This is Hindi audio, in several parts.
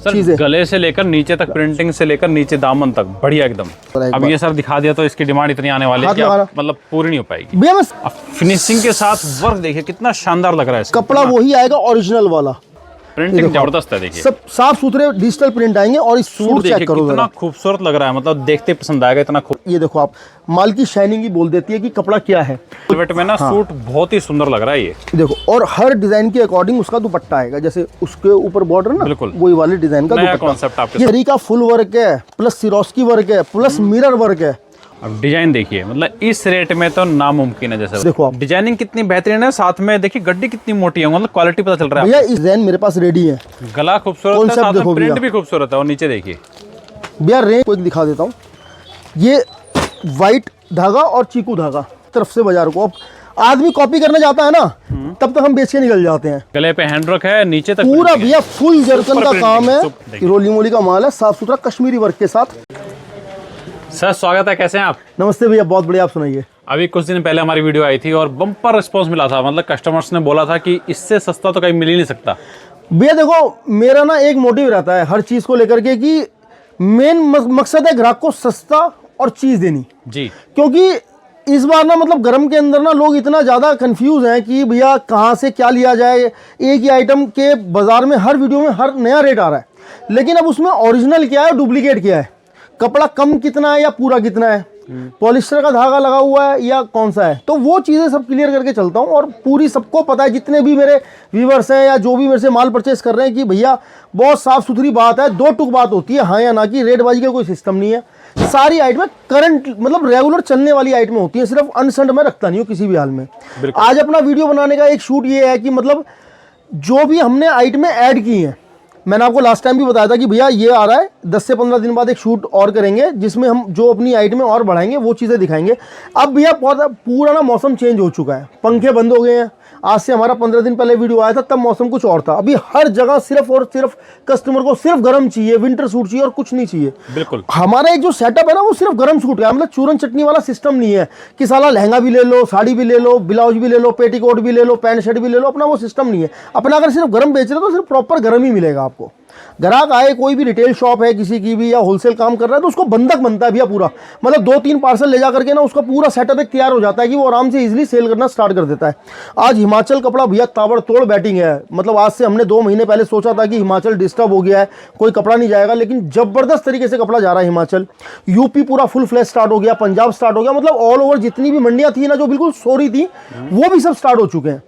चीजें, गले से लेकर नीचे तक, प्रिंटिंग से लेकर नीचे दामन तक बढ़िया एकदम। अब ये सर दिखा दिया तो इसकी डिमांड इतनी आने वाली है कि मतलब पूरी नहीं हो पाएगी भैया। बस फिनिशिंग के साथ वर्क देखिए कितना शानदार लग रहा है, कपड़ा वही आएगा ओरिजिनल वाला, प्रिंटिंग जबरदस्त है। देखिए सब साफ सुथरे डिजिटल प्रिंट आएंगे और इस सूट चेक करो कितना खूबसूरत लग रहा है, मतलब देखते पसंद आएगा इतना। ये देखो आप, माल की शाइनिंग ही बोल देती है कि कपड़ा क्या है। वेलवेट में ना सूट बहुत ही सुंदर लग रहा है ये देखो, और हर डिजाइन के अकॉर्डिंग उसका दुपट्टा आएगा, जैसे उसके ऊपर बॉर्डर ना, बिल्कुल वही वाले डिजाइन का दुपट्टा। कॉन्सेप्ट आपके ये का फुल वर्क है, प्लस सिरोस्की वर्क है, प्लस मिरर वर्क है। अब डिजाइन देखिए, मतलब इस रेट में तो नामुमकिन है। जैसे देखो आप, डिजाइनिंग कितनी बेहतरीन है, साथ में देखिए गड्डी कितनी मोटी है, मतलब क्वालिटी पता चल रहा है भैया। इस डिजाइन मेरे पास रेडी है, गला खूबसूरत है, साथ में प्रिंट भी खूबसूरत है। और नीचे देखिए भैया, रेंज को एक दिखा देता हूँ। ये वाइट धागा और चीकू धागा तरफ से बाजार को, अब आदमी कॉपी करने जाता है ना, तब तक हम बेच के निकल जाते हैं। गले पे हैंडवर्क है, नीचे तक पूरा भैया फुल जरकन का काम है, रोली मोली का माल है, साफ सुथरा कश्मीरी वर्क के साथ। सर स्वागत है, कैसे हैं आप? नमस्ते भैया, बहुत बढ़िया। आप सुनाइए। अभी कुछ दिन पहले हमारी वीडियो आई थी और बम्पर रिस्पांस मिला था, मतलब कस्टमर्स ने बोला था कि इससे सस्ता तो कहीं मिल ही नहीं सकता। भैया देखो, मेरा ना एक मोटिव रहता है हर चीज को लेकर के कि मेन मकसद है ग्राहक को सस्ता और चीज देनी जी। क्योंकि इस बार ना, मतलब गर्म के अंदर ना लोग इतना ज़्यादा कंफ्यूज हैं कि भैया कहाँ से क्या लिया जाए। एक ही आइटम के बाजार में हर वीडियो में हर नया रेट आ रहा है, लेकिन अब उसमें ओरिजिनल क्या है, डुप्लीकेट क्या है, कपड़ा कम कितना है या पूरा कितना है, पॉलिस्टर का धागा लगा हुआ है या कौन सा है, तो वो चीज़ें सब क्लियर करके चलता हूँ। और पूरी सबको पता है, जितने भी मेरे व्यूवर्स हैं या जो भी मेरे से माल परचेस कर रहे हैं, कि भैया बहुत साफ़ सुथरी बात है, दो टुक बात होती है, हाँ या ना, की रेटबाजी का कोई सिस्टम नहीं है। सारी आइटमें करंट, मतलब रेगुलर चलने वाली आइटमें होती हैं, सिर्फ अनसंड में रखता नहीं हूँ किसी भी हाल में। आज अपना वीडियो बनाने का एक शूट ये है कि मतलब जो भी हमने आइटमें ऐड की हैं, मैंने आपको लास्ट टाइम भी बताया था कि भैया ये आ रहा है 10 से 15 दिन बाद एक शूट और करेंगे, जिसमें हम जो अपनी आइटमें और बढ़ाएंगे वो चीज़ें दिखाएंगे। अब भैया पूरा ना मौसम चेंज हो चुका है, पंखे बंद हो गए हैं। आज से हमारा 15 दिन पहले वीडियो आया था, तब मौसम कुछ और था। अभी हर जगह सिर्फ और सिर्फ कस्टमर को सिर्फ गर्म चाहिए, विंटर सूट चाहिए और कुछ नहीं चाहिए। बिल्कुल, हमारा एक जो सेटअप है ना, वो सिर्फ गर्म सूट का, मतलब चूरन चटनी वाला सिस्टम नहीं है कि साला लहंगा भी ले लो, साड़ी भी ले लो, ब्लाउज भी ले लो, पेटीकोट भी ले लो, पैंट शर्ट भी ले लो, अपना वो सिस्टम नहीं है। अपना अगर सिर्फ गर्म बेच रहे हो तो सिर्फ प्रॉपर गर्म ही मिलेगा आपको। ग्राहक आए, कोई भी रिटेल शॉप है किसी की भी या होलसेल काम कर रहा है, तो उसको बंधक बनता है भैया पूरा, मतलब 2-3 पार्सल ले जा करके ना उसका पूरा सेटअप एक तैयार हो जाता है कि वो आराम से इजीली सेल करना स्टार्ट कर देता है। आज हिमाचल कपड़ा भैया ताबड़तोड़ बैटिंग है, मतलब आज से हमने 2 महीने पहले सोचा था कि हिमाचल डिस्टर्ब हो गया है, कोई कपड़ा नहीं जाएगा, लेकिन जबरदस्त तरीके से कपड़ा जा रहा है हिमाचल। यूपी पूरा फुल फ्लैश स्टार्ट हो गया, पंजाब स्टार्ट हो गया, मतलब ऑल ओवर जितनी भी मंडियां थी ना जो बिल्कुल सो रही थी, वो भी सब स्टार्ट हो चुके हैं।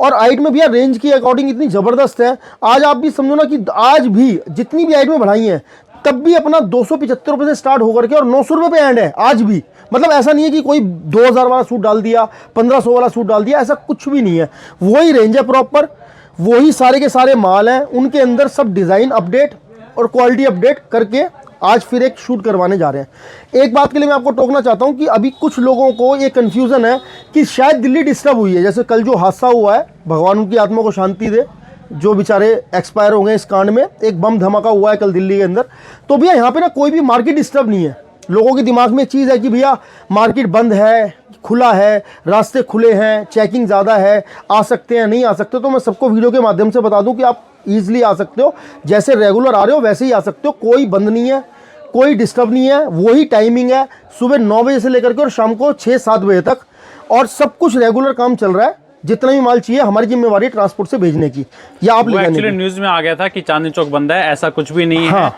और आइटम में भैया रेंज की अकॉर्डिंग इतनी ज़बरदस्त है, आज आप भी समझो ना कि आज भी जितनी भी आइटमें बढ़ाई हैं, तब भी अपना 275 रुपये से स्टार्ट होकर के और 900 रुपये पे एंड है आज भी। मतलब ऐसा नहीं है कि कोई 2000 वाला सूट डाल दिया, 1500 वाला सूट डाल दिया, ऐसा कुछ भी नहीं है। वही रेंज है प्रॉपर, वही सारे के सारे माल हैं, उनके अंदर सब डिज़ाइन अपडेट और क्वालिटी अपडेट करके आज फिर एक शूट करवाने जा रहे हैं। एक बात के लिए मैं आपको टोकना चाहता हूं कि अभी कुछ लोगों को ये कन्फ्यूज़न है कि शायद दिल्ली डिस्टर्ब हुई है। जैसे कल जो हादसा हुआ है, भगवान उनकी आत्मा को शांति दे, जो बेचारे एक्सपायर हो गए इस कांड में, एक बम धमाका हुआ है कल दिल्ली के अंदर। तो भैया यहाँ पे ना कोई भी मार्केट डिस्टर्ब नहीं है। लोगों के दिमाग में चीज़ है कि भैया मार्केट बंद है, खुला है, रास्ते खुले हैं, चेकिंग ज़्यादा है, आ सकते हैं नहीं आ सकते। तो मैं सबको वीडियो के माध्यम से बता दूं कि आप ईजिली आ सकते हो, जैसे रेगुलर आ रहे हो वैसे ही आ सकते हो, कोई बंद नहीं है, कोई डिस्टर्ब नहीं है। वही टाइमिंग है, सुबह 9 बजे से लेकर के और शाम को 6-7 बजे तक, और सब कुछ रेगुलर काम चल रहा है। जितना भी माल चाहिए हमारी जिम्मेवारी ट्रांसपोर्ट से भेजने की या आप ले जाने की। एक्चुअली न्यूज़ में आ गया था कि चांदनी चौक बंद है, ऐसा कुछ भी नहीं है।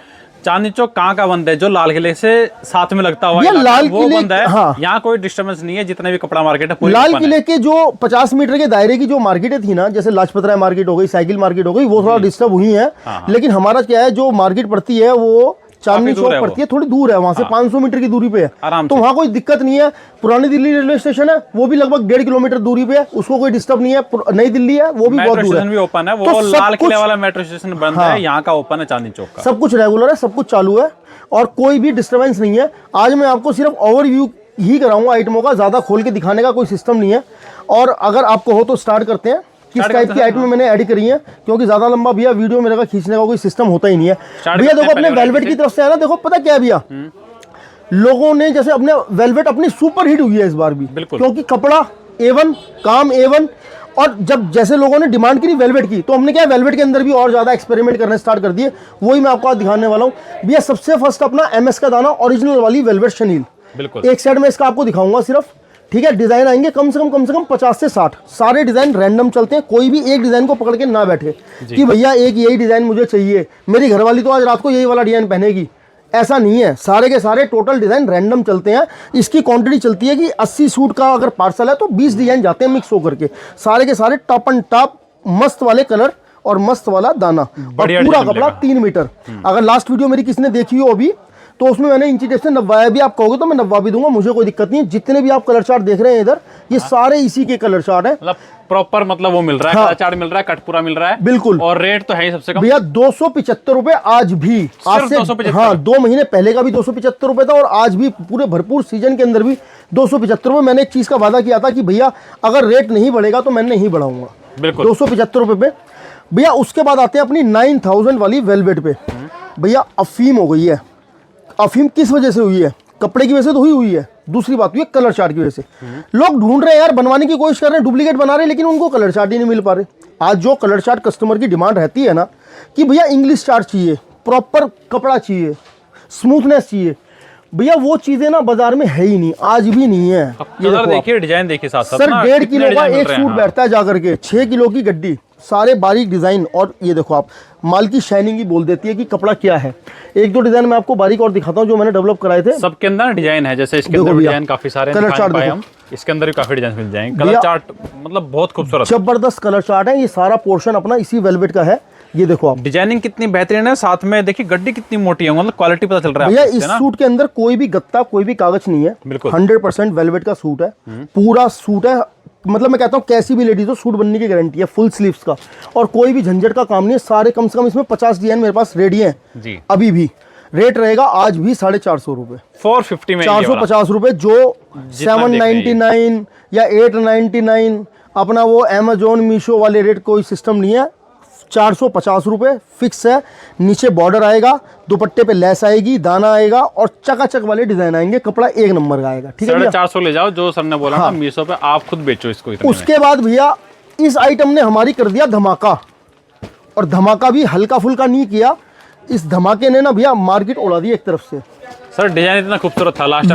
चांदनी चौक कहाँ का बंद है? जो लाल किले से साथ में लगता हुआ लाल वो किले बंद है। हाँ। यहाँ कोई डिस्टर्बेंस नहीं है, जितने भी कपड़ा मार्केट है लाल किले के जो 50 मीटर के दायरे की जो मार्केटें थी ना, जैसे लाजपत राय मार्केट हो गई, साइकिल मार्केट हो गई, वो थोड़ा डिस्टर्ब हुई है। लेकिन हमारा क्या है, जो मार्केट पड़ती है वो चांदनी चौक पड़ती है, थोड़ी दूर है, वहां से 500 मीटर की दूरी पे है, तो वहाँ कोई दिक्कत नहीं है। पुरानी दिल्ली रेलवे स्टेशन है, वो भी लगभग 1.5 किलोमीटर दूरी पे है, उसको कोई डिस्टर्ब नहीं है। नई दिल्ली है, वो भी बहुत दूर है। भी ओपन है, वो लाल किले वाला मेट्रो स्टेशन बंद है, यहाँ का ओपन है चांदनी चौक का। सब कुछ रेगुलर है, सब कुछ चालू है और कोई भी डिस्टर्बेंस नहीं है। आज मैं आपको सिर्फ ओवरव्यू ही कराऊंगा आइटमों का, ज्यादा खोल के दिखाने का कोई सिस्टम नहीं है। और अगर आपको हो तो स्टार्ट करते हैं। किस टाइप की आइटम मैंने ऐड करी है, क्योंकि ज्यादा लंबा भैया वीडियो मेरे का खींचने का कोई सिस्टम होता ही नहीं है। भैया देखो अपने वेलवेट की तरफ से है ना, देखो पता क्या है भैया, लोगों ने जैसे अपने वेलवेट अपनी सुपर हिट हुई है इस बार भी, क्योंकि कपड़ा A1, काम A1 और जब जैसे लोगों ने डिमांड की वेलवेट की, तो हमने क्या वेलवेट के अंदर भी और ज़्यादा एक्सपेरिमेंट करने स्टार्ट कर दिए। वही मैं आपको आज दिखाने वाला हूँ भैया। सबसे फर्स्ट अपना MS का दाना ओरिजिनल वाली वेलवेट शनील, बिल्कुल एक साइड में इसका आपको दिखाऊंगा सिर्फ, ठीक है। डिजाइन आएंगे कम से कम 50 से 60, सारे डिजाइन रैंडम चलते हैं। कोई भी एक डिजाइन को पकड़ के ना बैठे कि भैया एक यही डिजाइन मुझे चाहिए, मेरी घरवाली तो आज रात को यही वाला डिजाइन पहनेगी, ऐसा नहीं है। सारे के सारे टोटल डिजाइन रैंडम चलते हैं। इसकी क्वांटिटी चलती है कि 80 सूट का अगर पार्सल है तो 20 डिजाइन जाते हैं मिक्स होकर के। सारे के सारे टॉप एंड टॉप मस्त वाले कलर और मस्त वाला दाना, और पूरा कपड़ा 3 मीटर। अगर लास्ट वीडियो मेरी किसी ने देखी हो अभी, तो उसमें मैंने इंची टेप से नब्बाया भी, आप कहोगे तो मैं नब्बा भी दूंगा, मुझे कोई दिक्कत नहीं है। जितने भी आप कलर चार्ट देख रहे हैं इधर, ये सारे इसी के कलर चार्ट है। मतलब प्रॉपर, मतलब वो मिल रहा है, कलर चार्ट मिल रहा है, कटपुरा मिल रहा है, बिल्कुल। और रेट तो है ही सबसे कम भैया 275 रुपए आज भी, आज से 275? हाँ 2 महीने पहले का भी 275 रुपए था, और आज भी पूरे भरपूर सीजन के अंदर भी 275 रुपए। मैंने एक चीज का वादा किया था कि भैया अगर रेट नहीं बढ़ेगा तो मैं नहीं बढ़ाऊंगा, बिल्कुल 275 रुपए पे भैया। उसके बाद आते हैं अपनी 9000 वाली वेलवेट पे। भैया अफीम हो गई है। अफीम किस वजह से हुई है? कपड़े की वजह से तो हुई है, दूसरी बात हुई है कलर चार्ट की वजह से। लोग ढूंढ रहे हैं यार, बनवाने की कोशिश कर रहे हैं, डुप्लीकेट बना रहे हैं, लेकिन उनको कलर चार्ट ही नहीं मिल पा रहे। आज जो कलर चार्ट कस्टमर की डिमांड रहती है ना कि भैया इंग्लिश चार्ट चाहिए, प्रॉपर कपड़ा चाहिए, स्मूथनेस चाहिए, भैया वो चीजें ना बाजार में है ही नहीं, आज भी नहीं है। कलर देखिए, डिजाइन देखिए साथ साथ सर ना, 1.5 कितने किलो का डिजाइन एक मिल रहे हैं। सूट बैठता है जाकर के, 6 किलो की गड्डी, सारे बारीक डिजाइन। और ये देखो आप, माल की शाइनिंग ही बोल देती है कि कपड़ा क्या है। एक दो डिजाइन मैं आपको बारीक और दिखाता हूँ जो मैंने डेवलप कराए थे। सबके अंदर डिजाइन है, जैसे इसके देखो अंदर भैया, डिजाइन काफी सारे कलर दिखा चार्ट पाए देखो। हम, इसके अंदर भी काफी डिजाइन मिल जाएंगे। भैया, कलर चार्ट मतलब बहुत खूबसूरत, जबरदस्त कलर चार्ट है। ये सारा पोर्शन अपना इसी वेलवेट का है। ये देखो आप, डिजाइनिंग कितनी बेहतरीन है, साथ में देखिए गड्डी कितनी मोटी है, मतलब क्वालिटी पता चल रहा है भैया आपको इस इससे ना। सूट के अंदर कोई भी गत्ता, कोई भी कागज नहीं है, बिल्कुल 100% वेलवेट का सूट है। पूरा सूट है, मतलब मैं कहता हूँ कैसी भी लेडीज हो सूट बनने की गारंटी है, फुल स्लीव्स का, और कोई भी झंझट का काम नहीं है। सारे कम से कम इसमें 50 डिजाइन मेरे पास रेडी है जी। अभी भी। रेट रहेगा आज भी 450 रुपए, 450 में 450 रुपए, जो 799 या 899 अपना वो अमेजोन मीशो वाले रेट कोई सिस्टम नहीं है। 450 रुपए फिक्स है। नीचे बॉर्डर आएगा, दुपट्टे पे लेस आएगी, दाना आएगा, और चकाचक वाले डिजाइन आएंगे, कपड़ा एक नंबर का आएगा। ठीक है भैया, 450 ले जाओ, जो सर ने बोला हाँ। ना मीशो पे, आप खुद बेचो इसको इतने में। उसके बाद भैया इस आइटम ने हमारी कर दिया धमाका, और धमाका भी हल्का फुल्का नहीं किया। इस धमाके ने ना भैया मार्केट उड़ा दी एक तरफ से। सर डिजाइन इतना खूबसूरत था, लास्ट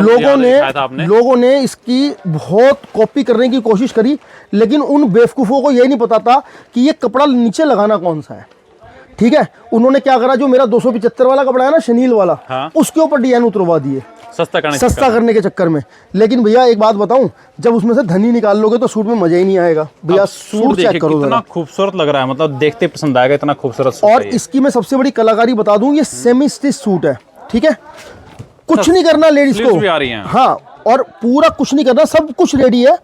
लोगों ने इसकी बहुत कॉपी करने की कोशिश करी, लेकिन उन बेवकूफ़ों को यही नहीं पता था कि ये कपड़ा नीचे लगाना कौन सा है। ठीक है, उन्होंने क्या करा, जो मेरा 275 वाला कपड़ा है ना शनील वाला, हाँ। उसके ऊपर डिजाइन उतरवा दिए सस्ता करने के चक्कर में। लेकिन भैया एक बात बताऊं, जब उसमें से धनी निकाल लोगे तो सूट में मजा ही नहीं आएगा। भैया सूट चेक करो, कितना खूबसूरत लग रहा है, मतलब देखते पसंद आएगा, इतना खूबसूरत सूट और है ये। इसकी मैं सबसे बड़ी कलाकारी बता दूं, ये सेमी स्टिच सूट है। ठीक है, कुछ नहीं करना लेडीज को, भी आ रही हैं। हाँ, और पूरा कुछ नहीं करना, सब कुछ रेडी है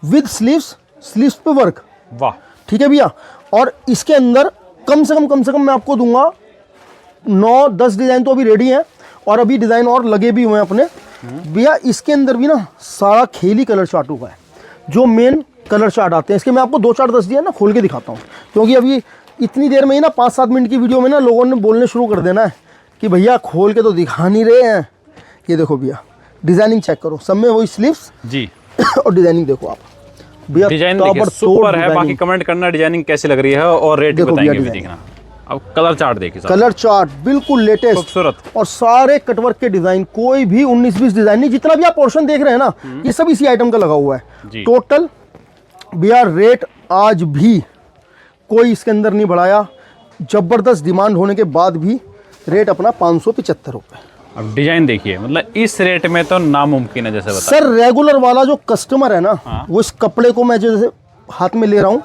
विद स्लीव्स पे वर्क। वाह, ठीक है भैया, और इसके अंदर कम से कम मैं आपको दूंगा 9-10 डिजाइन तो अभी रेडी हैं, और अभी डिजाइन और लगे भी हुए हैं अपने। भैया इसके अंदर भी ना सारा खेली कलर चार्टों का है, जो मेन कलर चार्ट आते हैं। इसके मैं आपको 2-4-10 डिजाइन ना खोल के दिखाता हूँ, क्योंकि अभी इतनी देर में ही ना 5-7 मिनट की वीडियो में ना लोगों ने बोलने शुरू कर देना है कि भैया खोल के तो दिखा नहीं रहे हैं। ये देखो भैया, डिजाइनिंग चेक करो, सब में वही स्लीव्स जी, और डिजाइनिंग देखो आप भैया, डिजाइन देखिए सुपर है। बाकी कमेंट करना डिजाइनिंग कैसी लग रही है, और रेट बताएंगे भी देखना। अब कलर चार्ट देखिए, कलर चार्ट बिल्कुल लेटेस्ट खूबसूरत, और सारे कटवर्क के डिजाइन, कोई भी 19-20 डिजाइन नहीं। जितना भी आप पोर्शन देख रहे हैं ना, ये सब इसी आइटम का लगा हुआ है। टोटल भैया रेट आज भी कोई इसके अंदर नहीं बढ़ाया। जबरदस्त डिमांड होने के बाद भी रेट अपना 575 रुपए। अब डिजाइन देखिए, मतलब इस रेट में तो नामुमकिन है, जैसे बता। सर रेगुलर वाला जो कस्टमर है ना, वो इस कपड़े को मैं जैसे हाथ में ले रहा हूँ,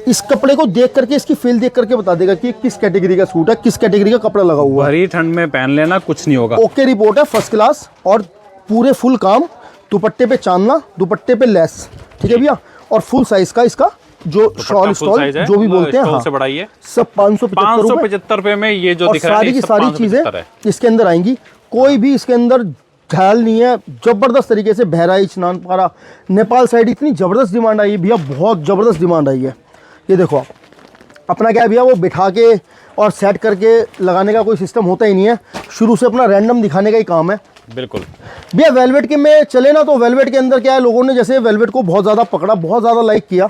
इस कपड़े को देख करके, इसकी फील देख करके बता देगा कि किस कैटेगरी का सूट है, किस कैटेगरी का कपड़ा लगा हुआ है। भरी ठंड में पहन लेना, कुछ नहीं होगा। ओके रिपोर्ट है, फर्स्ट क्लास, और पूरे फुल काम, दुपट्टे पे चांदना, दुपट्टे पे लेस। ठीक है भैया, और फुल साइज का इसका जो शॉल स्टॉल जो भी बोलते हैं, हाँ, से बढ़ाइए, सब 575 रुपए में ये जो और दिख रहा है, सारी की सारी चीजें 575 इसके अंदर आएंगी। कोई भी इसके अंदर ख्याल नहीं है। जबरदस्त तरीके से बहराइच, नानपारा, नेपाल साइड इतनी जबरदस्त डिमांड आई है भैया, बहुत जबरदस्त डिमांड आई है। ये देखो आप, अपना क्या है भैया, वो बिठा के और सेट करके लगाने का कोई सिस्टम होता ही नहीं है, शुरू से अपना रैंडम दिखाने का ही काम है। बिल्कुल भैया वेलवेट के में चले ना, तो वेलवेट के अंदर क्या है, लोगों ने जैसे वेलवेट को बहुत ज़्यादा पकड़ा, बहुत ज़्यादा लाइक किया,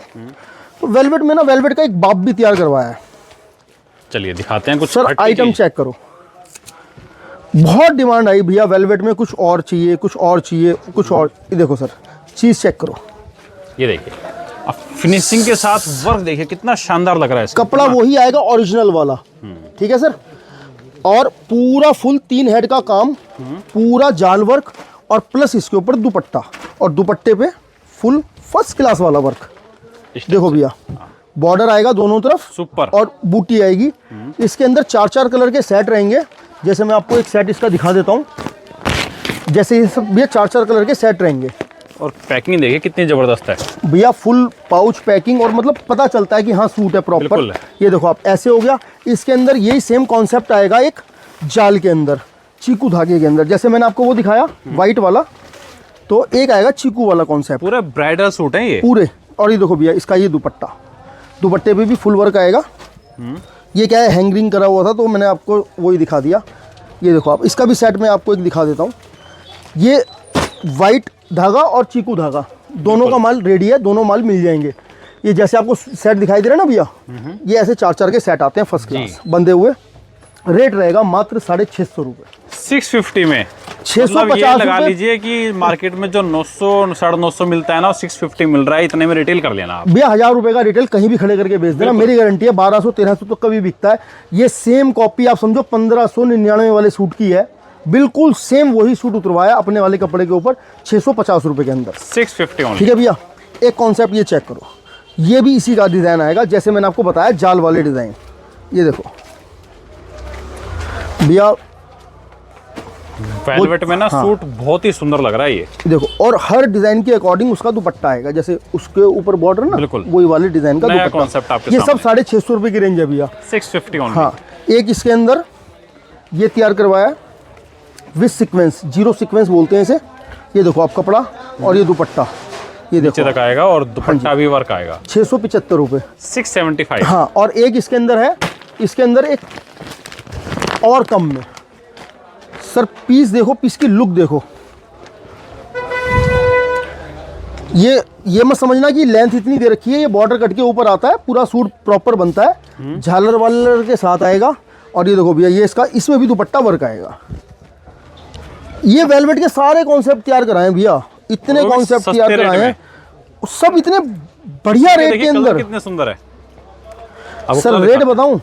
वेलवेट में ना वेलवेट का एक बाप भी तैयार करवाया है। चलिए दिखाते हैं कुछ सर आइटम चेक करो, बहुत डिमांड आई भैया वेलवेट में, कुछ और चाहिए कुछ और चाहिए कुछ और। ये देखो सर चीज चेक करो, ये देखिए अब फिनिशिंग के साथ वर्क देखिए कितना शानदार लग रहा है। कपड़ा वही आएगा ओरिजिनल वाला, ठीक है सर। और पूरा फुल 3 हेड का काम, पूरा जाल वर्क और प्लस इसके ऊपर दुपट्टा, और दुपट्टे पे फुल फर्स्ट क्लास वाला वर्क। देखो भैया बॉर्डर आएगा दोनों तरफ सुपर, और बूटी आएगी। इसके अंदर 4-4 कलर के सेट रहेंगे। जैसे मैं आपको एक सेट इसका दिखा देता हूँ, जैसे ये सब भैया 4-4 कलर के सेट रहेंगे। और पैकिंग देखिए कितनी जबरदस्त है भैया, फुल पाउच पैकिंग, और मतलब पता चलता है कि हाँ सूट है प्रॉपर। ये देखो आप, ऐसे हो गया। इसके अंदर यही सेम कॉन्सेप्ट आएगा एक जाल के अंदर, चीकू धागे के अंदर, जैसे मैंने आपको वो दिखाया व्हाइट वाला, तो एक आएगा चीकू वाला कॉन्सेप्ट। पूरा ब्राइडल सूट है ये पूरे। और ये देखो भैया इसका ये दुपट्टा, दुपट्टे पे भी फुल वर्क आएगा। ये क्या है, हैंगिंग करा हुआ था तो मैंने आपको वही दिखा दिया। ये देखो आप, इसका भी सेट मैं आपको एक दिखा देता हूँ। ये वाइट धागा और चीकू धागा दोनों का माल रेडी है, दोनों माल मिल जाएंगे। ये जैसे आपको सेट दिखाई दे रहा है ना भैया, ये ऐसे 4-4 के सेट आते हैं फर्स्ट क्लास बंधे हुए। रेट रहेगा मात्र 650 रुपये, 650 में। 650 लगा लीजिए कि मार्केट में जो 900 950 मिलता है ना, 650 मिल रहा है। इतने में रिटेल कर लेना आप भैया। 1000 रुपये का रिटेल कहीं भी खड़े करके बेच देना, मेरी गारंटी है। 1200-1300 तो कभी बिकता है। ये सेम कॉपी आप समझो 1599 वाले सूट की है, बिल्कुल सेम वही सूट उतरवाया अपने वाले कपड़े के ऊपर 650 रुपये के अंदर, 650। ठीक है भैया। एक कॉन्सेप्ट ये चेक करो, ये भी इसी का डिज़ाइन आएगा जैसे मैंने आपको बताया, जाल वाले डिज़ाइन। ये देखो भैया, वेलवेट में ना सूट बहुत ही सुंदर लग रहा है ये। देखो, और हर डिजाइन के अकॉर्डिंग उसका दुपट्टा आएगा, जैसे उसके ऊपर बॉर्डर ना, बिल्कुल वही वाले डिजाइन का नया दुपट्टा। कॉन्सेप्ट आपके ये सब 650 रुपये की रेंज है भैया, 650 ओनली। हाँ, एक इसके अंदर ये तैयार करवाया विद सीक्वेंस, 0 सीक्वेंस बोलते हैं इसे। ये देखो आप, कपड़ा और ये दुपट्टा, ये देखो तक आएगा, और दुपट्टा भी वर्क आएगा। 675 रुपये, 675। हाँ, और एक इसके अंदर है, इसके अंदर एक और कम में। सर पीस देखो, पीस की लुक देखो। ये मत समझना कि लेंथ इतनी दे रखी है, ये बॉर्डर कट के ऊपर आता है, पूरा सूट प्रॉपर बनता है, झालर वालर के साथ आएगा। और ये देखो भैया, ये इसका, इसमें भी दुपट्टा वर्क आएगा। ये वेलवेट के सारे कॉन्सेप्ट तैयार कराए भैया, इतने कॉन्सेप्ट तैयार कराए हैं, सब इतने बढ़िया रेट के अंदर। कितने सुंदर है सर, रेट बताऊं,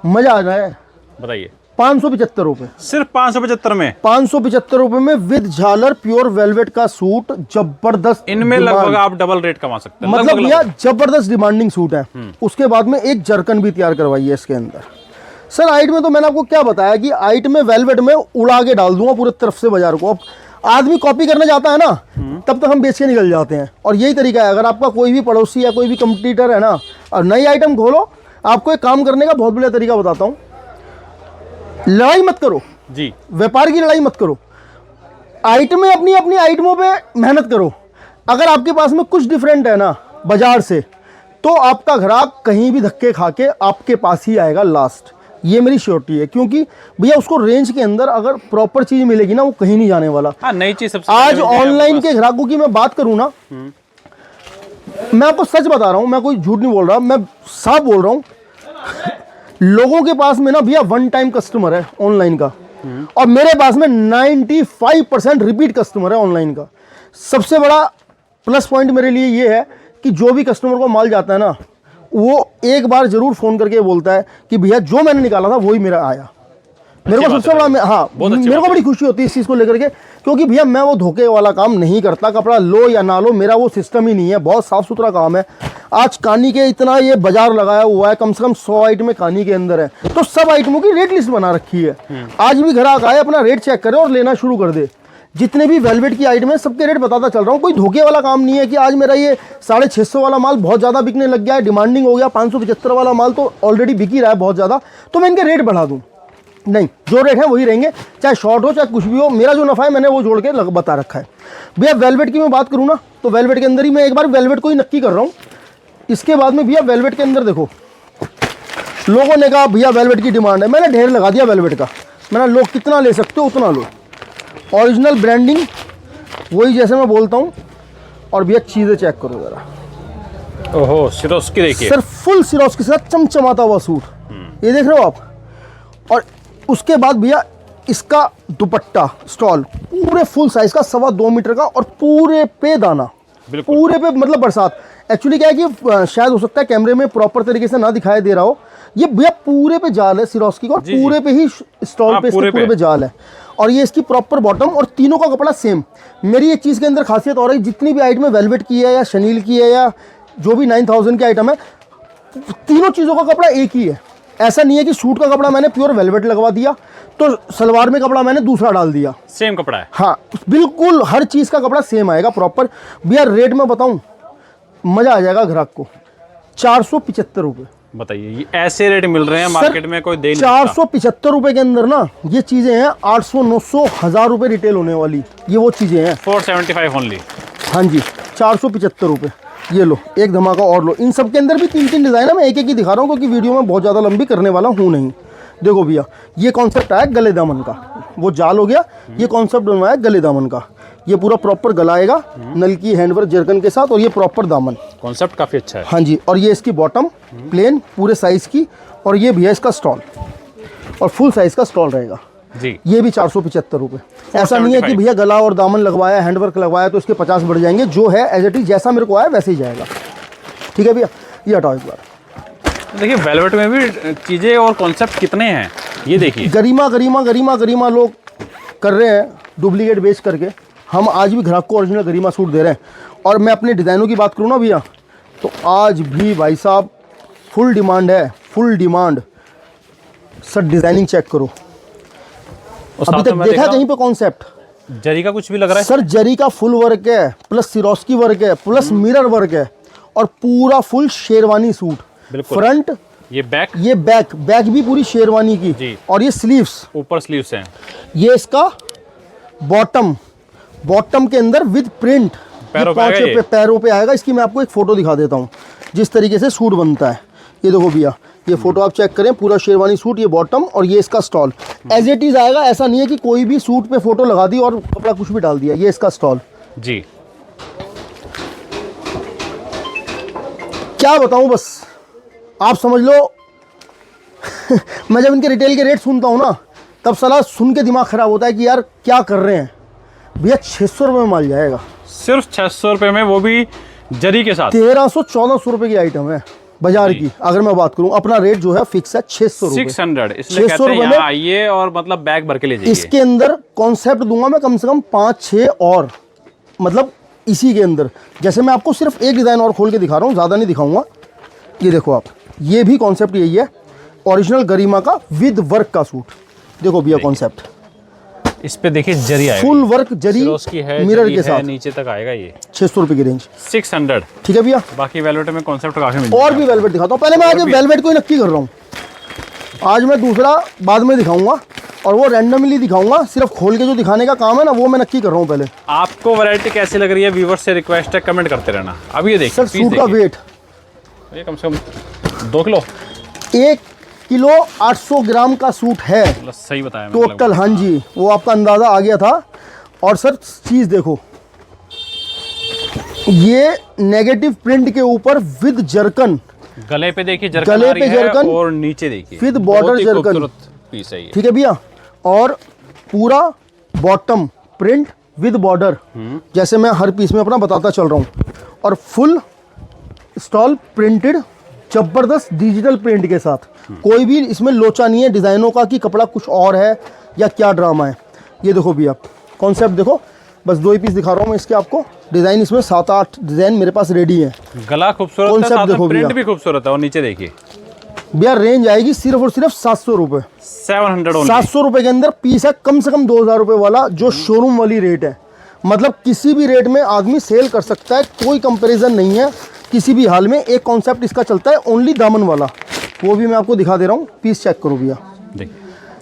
मजा आ जाए। बताइए। 575 रुपये, सिर्फ 575 में। 575 रुपये में विद झालर प्योर वेलवेट का सूट, जबरदस्त। इनमें लगभग आप डबल रेट कमा सकते हैं। मतलब भैया जबरदस्त डिमांडिंग सूट है। उसके बाद में एक जरकन भी तैयार करवाई है इसके अंदर। सर आइट में तो मैंने आपको क्या बताया कि आइट में वेलवेट में उड़ा के डाल दूंगा पूरे तरफ से बाजार को। अब आदमी कॉपी करने जाता है ना, तब तक हम बेच के निकल जाते हैं। और यही तरीका है, अगर आपका कोई भी पड़ोसी या कोई भी कंपटीटर है ना, और नई आइटम खोलो, आपको एक काम करने का बहुत बढ़िया तरीका बताता हूँ। लड़ाई मत करो जी, व्यापार की लड़ाई मत करो, आइटमें अपनी अपनी आइटमों पे मेहनत करो। अगर आपके पास में कुछ डिफरेंट है ना बाजार से, तो आपका ग्राहक कहीं भी धक्के खा के आपके पास ही आएगा लास्ट। ये मेरी श्योरिटी है, क्योंकि भैया उसको रेंज के अंदर अगर प्रॉपर चीज मिलेगी ना, वो कहीं नहीं जाने वाला। हाँ, नई चीज सबसे आज ऑनलाइन के ग्राहकों की मैं बात करूं ना, मैं आपको सच बता रहा हूं, मैं कोई झूठ नहीं बोल रहा, मैं साफ बोल रहा हूं। लोगों के पास में ना भैया 1 टाइम कस्टमर है ऑनलाइन का, और मेरे पास में 95% रिपीट कस्टमर है ऑनलाइन का। सबसे बड़ा प्लस पॉइंट मेरे लिए ये है कि जो भी कस्टमर को माल जाता है ना, वो एक बार जरूर फोन करके बोलता है कि भैया जो मैंने निकाला था वही मेरा आया। मेरे को सबसे बड़ा, हाँ, मेरे को बड़ी खुशी होती है इस चीज़ को लेकर के, क्योंकि भैया मैं वो धोखे वाला काम नहीं करता। कपड़ा लो या ना लो, मेरा वो सिस्टम ही नहीं है, बहुत साफ सुथरा काम है। आज कानी के इतना ये बाजार लगाया हुआ है, कम से कम 100 आइटमें कानी के अंदर है, तो सब आइटमों की रेट लिस्ट बना रखी है। आज भी ग्राहक आए, अपना रेट चेक करे और लेना शुरू कर दे। जितने भी वेलवेट की आइटम है, सबके रेट बताता चल रहा हूँ। कोई धोखे वाला काम नहीं है कि आज मेरा ये 650 वाला माल बहुत ज़्यादा बिकने लग गया है, डिमांडिंग हो गया, 575 वाला माल तो ऑलरेडी बिक ही रहा है बहुत ज़्यादा, तो मैं इनके रेट बढ़ा दूँ। नहीं, जो रेट है वही रहेंगे, चाहे शॉर्ट हो चाहे कुछ भी हो। मेरा जो नफ़ा है मैंने वो जोड़ के बता रखा है। भैया वेलवेट की मैं बात करूँ ना, तो वेलवेट के अंदर ही मैं एक बार वेलवेट को ही नक्की कर रहा हूँ। इसके बाद में भैया वेलवेट के अंदर देखो, लोगों ने कहा भैया वेलवेट की डिमांड है, मैंने ढेर लगा दिया वेलवेट का। मैंने लोग कितना ले सकते हो उतना लो, ओरिजिनल ब्रांडिंग वही जैसे मैं बोलता हूँ। और भैया चीज़ें चेक करो ज़रा, ओहो, सिरोस्की देखिए सर, फुल सिरोस्की के साथ चमचमाता हुआ सूट, ये देख रहे हो आप। और उसके बाद भैया इसका दुपट्टा स्टॉल पूरे फुल साइज का 2.25 मीटर का, और पूरे पे दाना, पूरे पे मतलब बरसात। एक्चुअली क्या है कि शायद हो सकता है कैमरे में प्रॉपर तरीके से ना दिखाई दे रहा हो, ये भैया पूरे पे जाल है सिरोस्की का, और पूरे पे ही स्टॉल पे इसके पूरे पे जाल है। और ये इसकी प्रॉपर बॉटम, और तीनों का कपड़ा सेम। मेरी एक चीज़ के अंदर खासियत और है, जितनी भी आइटम है वेलवेट की है या शनील की है या जो भी 9000 की आइटम है, तीनों चीज़ों का कपड़ा एक ही है। ऐसा नहीं है कि सूट का कपड़ा मैंने प्योर वेलवेट लगवा दिया तो सलवार में कपड़ा मैंने दूसरा डाल दिया, सेम कपड़ा है। हाँ बिल्कुल, हर चीज़ का कपड़ा सेम आएगा प्रॉपर। भैया रेट में बताऊं, मज़ा आ जाएगा ग्राहक को। 475 रुपये। बताइए, ये ऐसे रेट मिल रहे हैं मार्केट में, कोई दे नहीं सकता। 475 रुपये के अंदर ना ये चीज़ें हैं 800, 900, 1000 रुपये रिटेल होने वाली, ये वो चीज़ें हैं। 475 ओनली। हाँ जी, 475 रुपये। ये लो, एक धमाका और लो। इन सब के अंदर भी 3-3 डिज़ाइन है, मैं एक एक ही दिखा रहा हूँ क्योंकि वीडियो में बहुत ज़्यादा लंबी करने वाला हूँ नहीं। देखो भैया, ये कॉन्सेप्ट आया गले दामन का, वो जाल हो गया, ये कॉन्सेप्ट बनवाया गले दामन का। ये पूरा प्रॉपर गला आएगा, नलकी हैंडवर्क जरकन के साथ, और ये प्रॉपर दामन। कॉन्सेप्ट काफ़ी अच्छा है। हाँ जी, और ये इसकी बॉटम प्लेन पूरे साइज़ की, और ये भैया इसका स्टॉल, और फुल साइज़ का स्टॉल रहेगा जी। ये भी 475 रुपये। ऐसा नहीं है कि भैया गला और दामन लगवाया, हैंडवर्क लगवाया तो इसके 50 बढ़ जाएंगे। जो है एज इट इज जैसा मेरे को आया वैसे ही जाएगा। ठीक है भैया, ये हटाओ एक बार। देखिए वेलवेट में भी चीज़ें और कॉन्सेप्ट कितने हैं, ये देखिए। गरिमा गरिमा गरिमा गरिमा लोग कर रहे हैं डुप्लीकेट बेच करके, हम आज भी ग्राहक को ओरिजिनल गरिमा सूट दे रहे हैं। और मैं अपने डिज़ाइनों की बात करूँ ना भैया, तो आज भी भाई साहब फुल डिमांड है, full demand. Sir designing check करो, अभी तक देखा कहीं पे कॉन्सेप्ट जरी का कुछ भी लग रहा है? सर जरी का फुल वर्क है, प्लस सिरोस्की वर्क है, प्लस मिरर वर्क है, और पूरा फुल शेरवानी सूट। फ्रंट, ये बैक, ये बैक भी पूरी शेरवानी की जी। और ये स्लीव्स, ऊपर स्लीव्स हैं। ये इसका बॉटम के अंदर विद प्रिंट, पैरों पे आएगा। इसकी मैं आपको एक फोटो दिखा देता हूँ जिस तरीके से सूट बनता है। ये देखो भैया, ये फोटो आप चेक करें, पूरा शेरवानी सूट, ये बॉटम और ये इसका स्टॉल एज इट इज आएगा। ऐसा नहीं है कि कोई भी सूट पे फोटो लगा दी और कपड़ा कुछ भी डाल दिया। ये इसका स्टॉल जी, क्या बताऊं, बस आप समझ लो। मैं जब इनके रिटेल के रेट सुनता हूं ना, तब साला सुन के दिमाग खराब होता है कि यार क्या कर रहे हैं। भैया 600 रुपये में माल जाएगा, सिर्फ 600 रुपये में, वो भी जरी के साथ। 1300-1400 रुपये की आइटम है बाजार की। अगर मैं बात करूं, अपना रेट जो है फिक्स है 600 रुपये। 600, इसलिए कहते हैं यहाँ आइए और मतलब बैग भर के ले जाइए। इसके अंदर कॉन्सेप्ट दूंगा मैं कम से कम 5-6 और, मतलब इसी के अंदर। जैसे मैं आपको सिर्फ एक डिज़ाइन और खोल के दिखा रहा हूँ, ज़्यादा नहीं दिखाऊंगा। ये देखो आप, ये भी कॉन्सेप्ट यही है, ओरिजिनल गरिमा का विद वर्क का सूट। देखो भैया कॉन्सेप्ट, इस पे देखिए जरी आएगा, फुल वर्क जरी मिरर के साथ, नीचे तक आएगा। ये 600 रुपये की रेंज, 600। ठीक है भैया। बाकी वेलवेट में कॉन्सेप्ट काफी मिलता है। और भी वेलवेट दिखाता हूँ। पहले मैं आज वेलवेट को ही नक्की कर रहा हूँ, आज मैं दूसरा बाद में दिखाऊंगा, और वो रैंडमली दिखाऊंगा। सिर्फ खोल के जो दिखाने का काम है ना, वो मैं नक्की कर रहा हूँ। पहले आपको वैरायटी कैसी लग रही है, व्यूअर्स से रिक्वेस्ट है, कमेंट करते रहना। अब ये देखिए सर, सूट का वेट ये कम से कम 2 किलो, 1 किलो 800 ग्राम का सूट है सही बताया टोटल। हाँ जी, वो आपका अंदाजा आ गया था। और सर चीज देखो, ये नेगेटिव प्रिंट के ऊपर विद जरकन, गले पे देखिए जरकन, गले पे जरकन, और नीचे देखिए विद बॉर्डर जरकन पीस है ये। ठीक है भैया। और पूरा बॉटम प्रिंट विद बॉर्डर, जैसे मैं हर पीस में अपना बताता चल रहा हूँ। और फुल स्टॉल प्रिंटेड जबरदस्त डिजिटल प्रिंट के साथ, कोई भी इसमें लोचा नहीं है डिज़ाइनों का कि कपड़ा कुछ और है या क्या ड्रामा है। ये देखो भैया कॉन्सेप्ट देखो, बस 2 ही पीस दिखा रहा हूँ मैं इसके आपको। डिज़ाइन इसमें 7-8 डिज़ाइन मेरे पास रेडी है। गला खूबसूरत है, कॉन्सेप्ट देखो प्रिंट भी खूबसूरत है। और नीचे देखिए भैया, रेंज आएगी सिर्फ और सिर्फ 700 रुपये। 700 रुपये के अंदर पीस है, कम से कम 2000 रुपये वाला, जो शोरूम वाली रेट है। मतलब किसी भी रेट में आदमी सेल कर सकता है, कोई कंपैरिजन नहीं है किसी भी हाल में। एक कॉन्सेप्ट इसका चलता है ओनली दामन वाला, वो भी मैं आपको दिखा दे रहा हूँ। पीस चेक करो भैया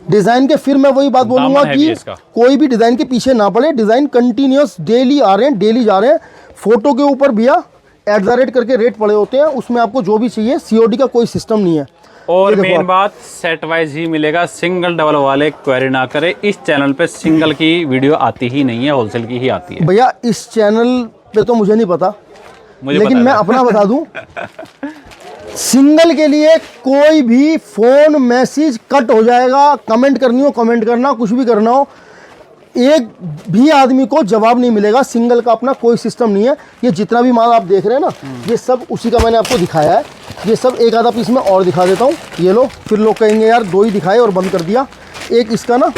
डिज़ाइन के। फिर मैं वही बात बोलूँगा कि कोई भी डिज़ाइन के पीछे ना पड़े। डिज़ाइन कंटिन्यूस डेली आ रहे हैं, डेली जा रहे हैं। फोटो के ऊपर भैया @ करके रेट पड़े होते हैं, उसमें आपको जो भी चाहिए, COD का कोई सिस्टम नहीं है। और मेन बात, सेट वाइज ही मिलेगा, सिंगल डबल वाले क्वेरी ना करे। इस चैनल पे सिंगल की वीडियो आती ही नहीं है, होलसेल की ही आती है भैया। इस चैनल पे तो मुझे नहीं पता, मुझे लेकिन पता मैं था। अपना बता दूं, सिंगल के लिए कोई भी फोन मैसेज कट हो जाएगा, कमेंट करनी हो कमेंट करना, कुछ भी करना हो, एक भी आदमी को जवाब नहीं मिलेगा। सिंगल का अपना कोई सिस्टम नहीं है। ये जितना भी माल आप देख रहे हैं ना, ये सब उसी का मैंने आपको दिखाया है। ये सब एक आधा पीस में और दिखा देता हूँ। ये लो, फिर लोग कहेंगे यार 2 ही दिखाए और बंद कर दिया। एक इसका ना,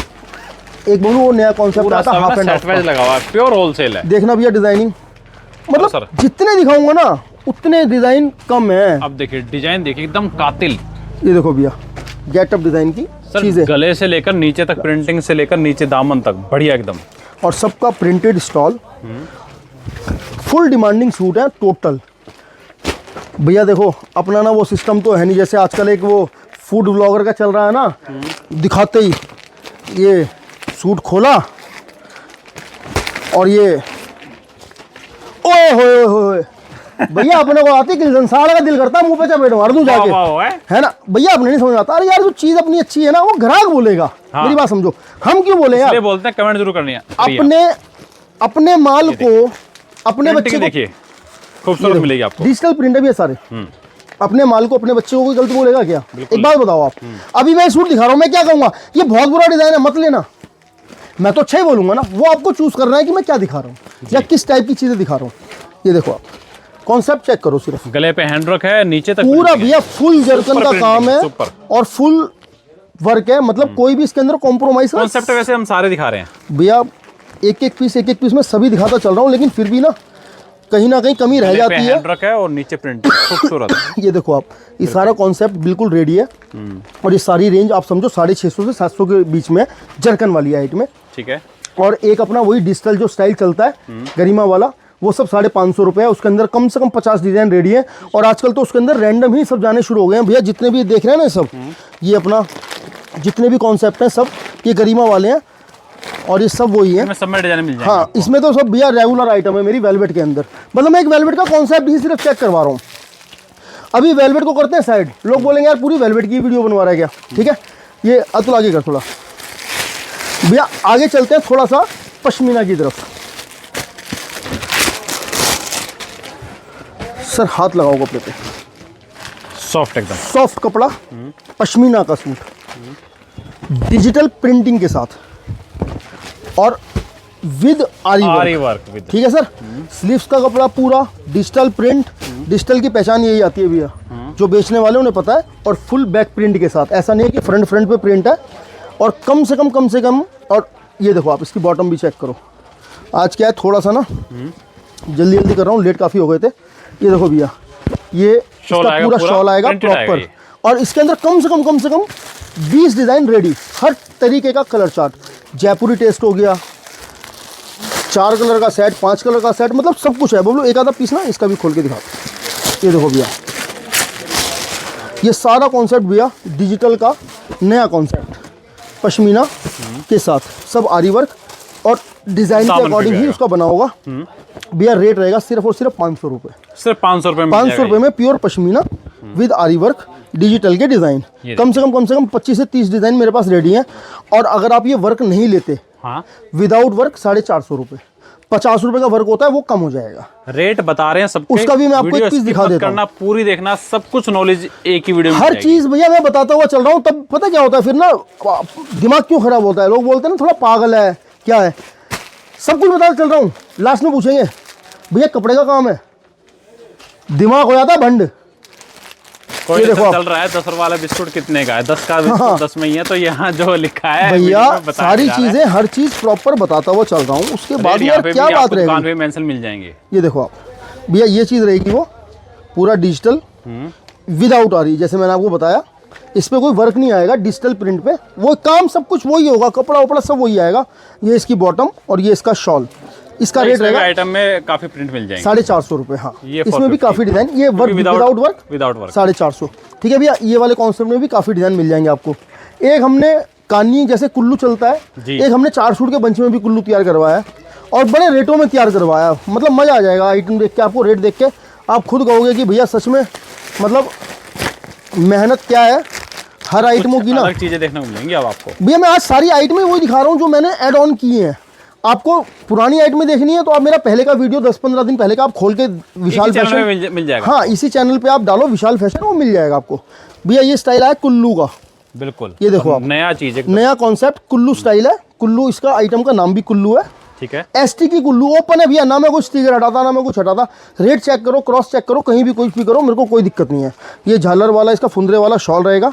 एक बोलूँ वो नया कॉन्सेप्ट आता है हाफ एंड हाफ सेट लगा हुआ है, प्योर होलसेल है। देखना भैया डिजाइनिंग, मतलब सर। जितने दिखाऊंगा ना उतने डिजाइन कम है। अब देखिए डिजाइन देखिए एकदम कातिल। ये देखो भैया, गेटअप डिजाइन की सर चीजें, गले से लेकर नीचे तक, प्रिंटिंग से लेकर नीचे दामन तक बढ़िया एकदम। और सबका printed stall, full demanding suit है टोटल। भैया देखो अपना ना वो सिस्टम तो है नहीं, जैसे आजकल एक वो फूड ब्लॉगर का चल रहा है ना, दिखाते ही ये सूट खोला और ये ओए होए होए। भैया अपने को आती कि संसार का दिल करता है मुंह पे चपेट मार दूं जाके, है ना भैया। अपने नहीं समझ आता, अरे यार जो चीज अपनी अच्छी है ना वो ग्राहक बोलेगा। हाँ। मेरी बात समझो, हम क्यों बोले यार, बोलते हैं कमेंट जरूर करनी है। अपने माल को अपने बच्चे को देखिए खूबसूरत मिलेगी आपको। डिजिटल प्रिंट भी है सारे। अपने माल को अपने बच्चे को कोई गलत बोलेगा क्या? एक बात बताओ आप, अभी मैं सूट दिखा रहा हूँ, मैं क्या कहूंगा ये बहुत बुरा डिजाइन है मत लेना, मैं तो अच्छा ही बोलूंगा ना। वो आपको चूज करना है कि मैं क्या दिखा रहा हूँ या किस टाइप की चीजें दिखा रहा हूँ। ये देखो आप कॉन्सेप्ट चेक करो, सिर्फ गले पे हैंडवर्क है, नीचे तक पूरा भैया फुल जर्कन का काम है और फुल वर्क है, मतलब कोई भी इसके अंदर कॉम्प्रोमाइज का कॉन्सेप्ट वैसे हम सारे दिखा रहे हैं भैया। एक एक पीस में सभी दिखाता चल रहा हूँ, लेकिन फिर भी ना कहीं कमी रह जाती है। हैंडवर्क है और नीचे प्रिंट खूबसूरत। ये देखो आप, ये सारा कॉन्सेप्ट बिल्कुल रेडी है और ये सारी रेंज आप समझो 650 से 700 के बीच में जर्कन वाली हाइट में। ठीक है। और एक अपना वही डिजिटल जो स्टाइल चलता है गरिमा वाला, वो सब 550 रुपये है। उसके अंदर कम से कम 50 डिजाइन रेडी है और आजकल तो उसके अंदर रैंडम ही सब जाने शुरू हो गए हैं भैया। जितने भी देख रहे हैं ना सब, ये अपना जितने भी कॉन्सेप्ट हैं सब ये गरिमा वाले हैं और ये सब वही है। सब में डिजाइन मिल जाएंगे। हाँ, इसमें तो सब भैया रेगुलर आइटम है मेरी वेलवेट के अंदर। मतलब मैं एक वेलवेट का कॉन्सेप्ट ही सिर्फ चेक करवा रहा हूँ। अभी वेलवेट को करते हैं साइड, लोग बोलेंगे यार पूरी वेलवेट की वीडियो बनवा रहा है क्या? ठीक है, ये अतुल आगे कर थोड़ा भैया, आगे चलते हैं थोड़ा सा पश्मीना की तरफ। सर हाथ लगाओ कपड़े पे, सॉफ्ट एकदम सॉफ्ट कपड़ा, पश्मीना का सूट डिजिटल प्रिंटिंग के साथ और विद आरी वर्क। ठीक है सर, स्लीव्स का कपड़ा पूरा डिजिटल प्रिंट। डिजिटल की पहचान यही आती है भैया, जो बेचने वाले उन्हें पता है। और फुल बैक प्रिंट के साथ, ऐसा नहीं है कि फ्रंट पे प्रिंट है। और कम से कम और ये देखो आप इसकी बॉटम भी चेक करो। आज क्या है थोड़ा सा ना जल्दी कर रहा हूँ, लेट काफ़ी हो गए थे। ये देखो भैया, ये इसका पूरा शॉल आएगा प्रॉपर और इसके अंदर कम से कम 20 डिज़ाइन रेडी, हर तरीके का कलर चार्ट। जयपुरी टेस्ट हो गया, 4 कलर का सेट, 5 कलर का सेट, मतलब सब कुछ है। बोलो एक आधा पीस ना इसका भी खोल के दिखा। ये देखो भैया, ये सारा कॉन्सेप्ट भैया डिजिटल का नया कॉन्सेप्ट, पश्मीना के साथ सब आरी वर्क और डिजाइन के अकॉर्डिंग ही उसका बना होगा भैया। रेट रहेगा सिर्फ और सिर्फ 500 रुपये। सिर्फ 500 रुपये 500 रुपये में प्योर पश्मीना विद आरी वर्क डिजिटल के डिजाइन। कम से कम 25 से 30 डिजाइन मेरे पास रेडी हैं। और अगर आप ये वर्क नहीं लेते, हाँ, विदाउट वर्क 450 रुपये। 50 रुपये का वर्क होता है, वो कम हो जाएगा। रेट बता रहे हैं सब, उसका भी मैं आपको एक पीस दिखा देता हूँ। पूरी देखना, सब कुछ नॉलेज एक ही वीडियो में, हर चीज भैया मैं बताता हुआ चल रहा हूँ। तब पता क्या होता है फिर ना, दिमाग क्यों खराब होता है, लोग बोलते हैं ना थोड़ा पागल है क्या है। सब कुछ बताता चल रहा हूँ, लास्ट में पूछेंगे भैया कपड़े का काम है, दिमाग हो जाता है भंड। कोई चल रहा है 10 रुपये वाला बिस्कुट कितने का है, 10 का बिस्कुट 10 में ही है। तो यहाँ जो लिखा है भैया सारी चीजें, हर चीज प्रॉपर बताता हुआ चल रहा हूँ। उसके बाद यार क्या बात रहेगी, मेंशन मिल जाएंगे। ये देखो आप भैया, ये चीज रहेगी वो पूरा डिजिटल विदाउट आरी, जैसे मैंने आपको बताया। इस पे कोई वर्क नहीं आएगा, डिजिटल प्रिंट पे वो काम सब कुछ वही होगा, कपड़ा उपड़ा सब वही आएगा। ये इसकी बॉटम और ये इसका शॉल। इसका रेट रहेगा, आइटम में काफी प्रिंट मिल जाएंगे, 450 रुपये। हाँ, ये इसमें भी काफी डिजाइन, ये वर्क विदाउट वर्क 450। ठीक है भैया, ये वाले कॉन्सेप्ट में भी काफी डिजाइन मिल जाएंगे आपको। एक हमने कानी जैसे कुल्लू चलता है, एक हमने 4 सूट के बंच में भी कुल्लू तैयार करवाया और बड़े रेटों में तैयार करवाया। मतलब मजा आ जाएगा आइटम देख के, आपको रेट देख के आप खुद कहोगे कि भैया सच में मतलब मेहनत क्या है हर आइटमों की ना। अलग चीजें देखने को मिलेंगी अब आपको भैया। मैं आज सारी आइटमें वही दिखा रहा हूँ जो मैंने ऐड ऑन किए हैं। आपको पुरानी आइटम में देखनी है तो आप मेरा पहले का वीडियो 10-15 दिन पहले का आप खोल के विशाल चैनल फैशन में मिल जाएगा। हाँ, इसी चैनल पे आप डालो विशाल फैशन, वो मिल जाएगा आपको। भैया ये स्टाइल आया कुल्लू का, बिल्कुल ये देखो आप, नया चीज है, नया कॉन्सेप्ट कुल्लू स्टाइल है। कुल्लू, इसका आइटम का नाम भी कुल्लू है। ठीक है, एसटी की कुल्लू ओपन है भैया, ना मैं कुछ स्टिकर हटाता ना मैं कुछ हटाता। रेट चेक करो, क्रॉस चेक करो, कहीं भी कुछ भी करो, मेरे को कोई दिक्कत नहीं है। ये झालर वाला इसका फुंदरे वाला शॉल रहेगा